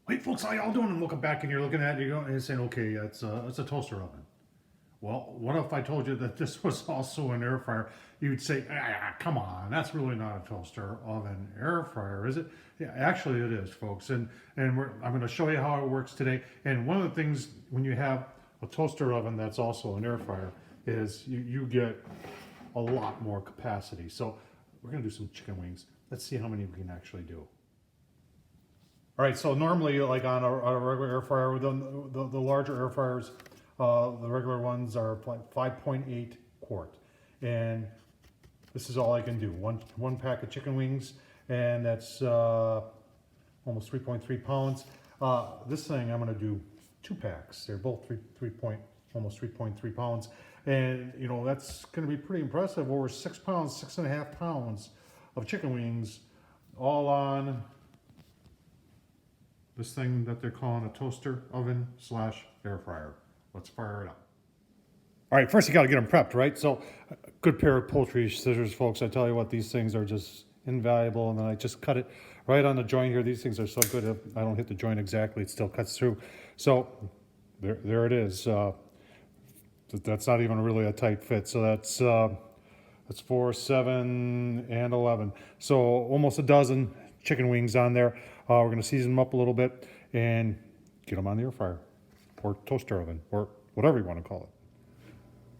Hey folks, how y'all doing? And looking back and you're looking at it, and saying, okay, it's a toaster oven. Well, what if I told you that this was also an air fryer? You'd say, come on, that's really not a toaster oven air fryer, is it? Yeah, actually it is, folks. And I'm going to show you how it works today. And one of the things when you have a toaster oven that's also an air fryer is you get a lot more capacity. So we're going to do some chicken wings. Let's see how many we can actually do. All right, so normally, like on a regular air fryer, the larger air fryers, the regular ones are like 5.8 quart, and this is all I can do. One pack of chicken wings, and that's almost 3.3 pounds. This thing I'm going to do 2 packs. They're both almost 3.3 pounds, and you know that's going to be pretty impressive. Over 6 pounds, 6.5 pounds of chicken wings, all on this thing that they're calling a toaster oven slash air fryer. Let's fire it up. All right, first you got to get them prepped, right? So, a good pair of poultry scissors, folks. I tell you what, these things are just invaluable. And then I just cut it right on the joint here. These things are so good. If I don't hit the joint exactly, it still cuts through. So, there it is. That's not even really a tight fit. So that's 4, 7, and 11. So almost a dozen chicken wings on there. We're going to season them up a little bit and get them on the air fryer or toaster oven or whatever you want to call it.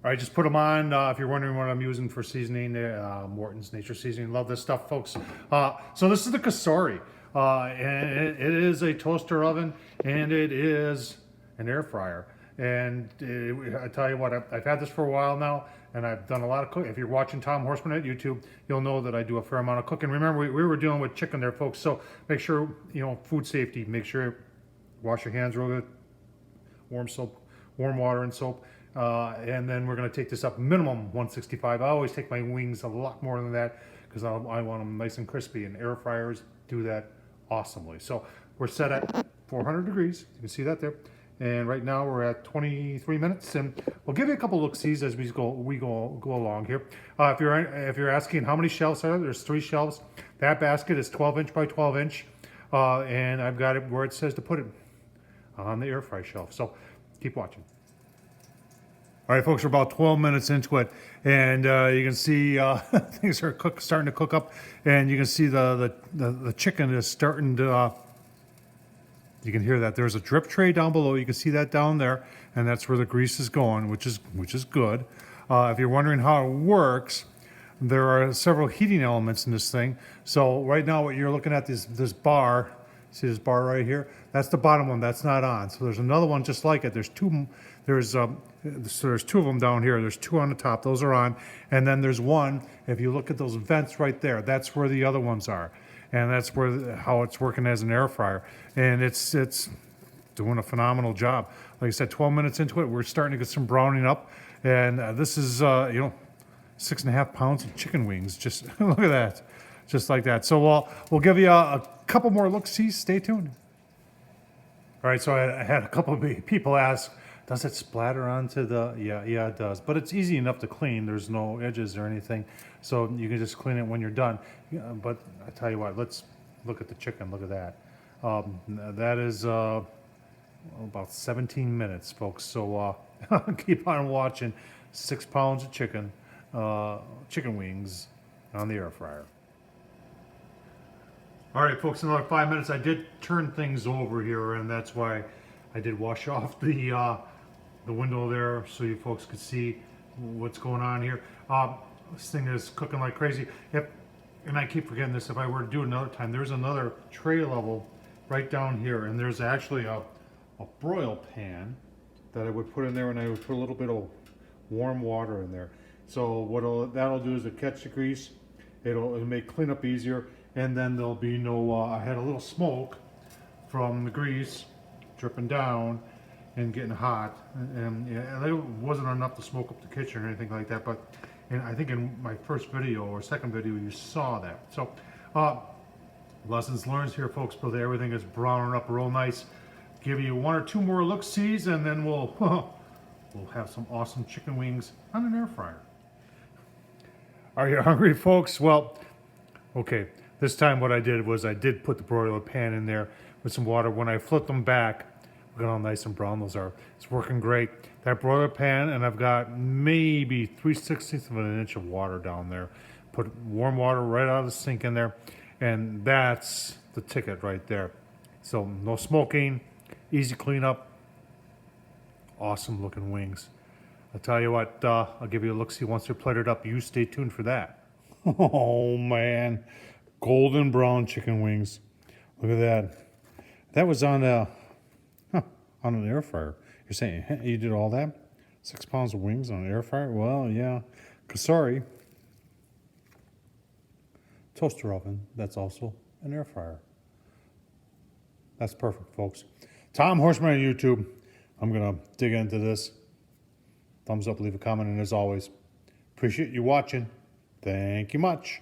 All right, just put them on. If you're wondering what I'm using for seasoning, Morton's Nature Seasoning. Love this stuff, folks. So this is the Cosori. And it is a toaster oven and it is an air fryer. And I tell you what, I've had this for a while now, and I've done a lot of cooking. If you're watching Tom Horseman at YouTube, you'll know that I do a fair amount of cooking. Remember, we were dealing with chicken there, folks, so make sure, you know, food safety, make sure wash your hands real good, warm soap, warm water and soap, and then we're going to take this up minimum 165. I always take my wings a lot more than that because I want them nice and crispy, and air fryers do that awesomely. So we're set at 400 degrees. You can see that there. And right now we're at 23 minutes, and we'll give you a couple look-sees as we go along here. If you're asking how many shelves are there, there's 3 shelves. That basket is 12 inch by 12 inch, and I've got it where it says to put it on the air fry shelf. So keep watching. All right, folks, we're about 12 minutes into it, and you can see things are starting to cook up, and you can see the chicken is starting to. You can hear that. There's a drip tray down below. You can see that down there, and that's where the grease is going, which is good. If you're wondering how it works, there are several heating elements in this thing. So right now, what you're looking at is this bar. See this bar right here? That's the bottom one. That's not on. So there's another one just like it. There's 2. So there's 2 of them down here. There's 2 on the top. Those are on, and then there's one. If you look at those vents right there, that's where the other ones are. And that's how it's working as an air fryer, and it's doing a phenomenal job. Like I said, 12 minutes into it, we're starting to get some browning up, and this is 6.5 pounds of chicken wings. Just look at that, just like that. So we'll give you a couple more look-sees. Stay tuned. All right, so I had a couple of people ask, does it splatter onto the, yeah, it does. But it's easy enough to clean. There's no edges or anything. So you can just clean it when you're done. Yeah, but I tell you what, let's look at the chicken. Look at that. That is about 17 minutes, folks. So keep on watching. 6 pounds of chicken wings on the air fryer. All right, folks, another 5 minutes. I did turn things over here, and that's why I did wash off the window there so you folks could see what's going on here. This thing is cooking like crazy. And I keep forgetting this, if I were to do it another time, there's another tray level right down here, and there's actually a broil pan that I would put in there, and I would put a little bit of warm water in there. So that'll do is it catch the grease, it'll make cleanup easier, and then there'll be no, I had a little smoke from the grease dripping down and getting hot, and it wasn't enough to smoke up the kitchen or anything like that, but and I think in my first video or second video you saw that. So lessons learned here, folks, but everything is browning up real nice. Give you 1 or 2 more look-sees, and then we'll have some awesome chicken wings on an air fryer. Are you hungry, folks? Well, okay, This time what I did was I did put the broiler pan in there with some water. When I flipped them back, look at how nice and brown those are. It's working great. That broiler pan, and I've got maybe 3/16 of an inch of water down there. Put warm water right out of the sink in there, and that's the ticket right there. So no smoking, easy cleanup, awesome looking wings. I'll tell you what, I'll give you a look-see once they're plated up. You stay tuned for that. Oh man, golden brown chicken wings. Look at that. That was on on an air fryer. You're saying you did all that? 6 pounds of wings on an air fryer? Well, yeah. Cosori toaster oven. That's also an air fryer. That's perfect, folks. Tom Horseman on YouTube. I'm gonna dig into this. Thumbs up, leave a comment, and as always, appreciate you watching. Thank you much.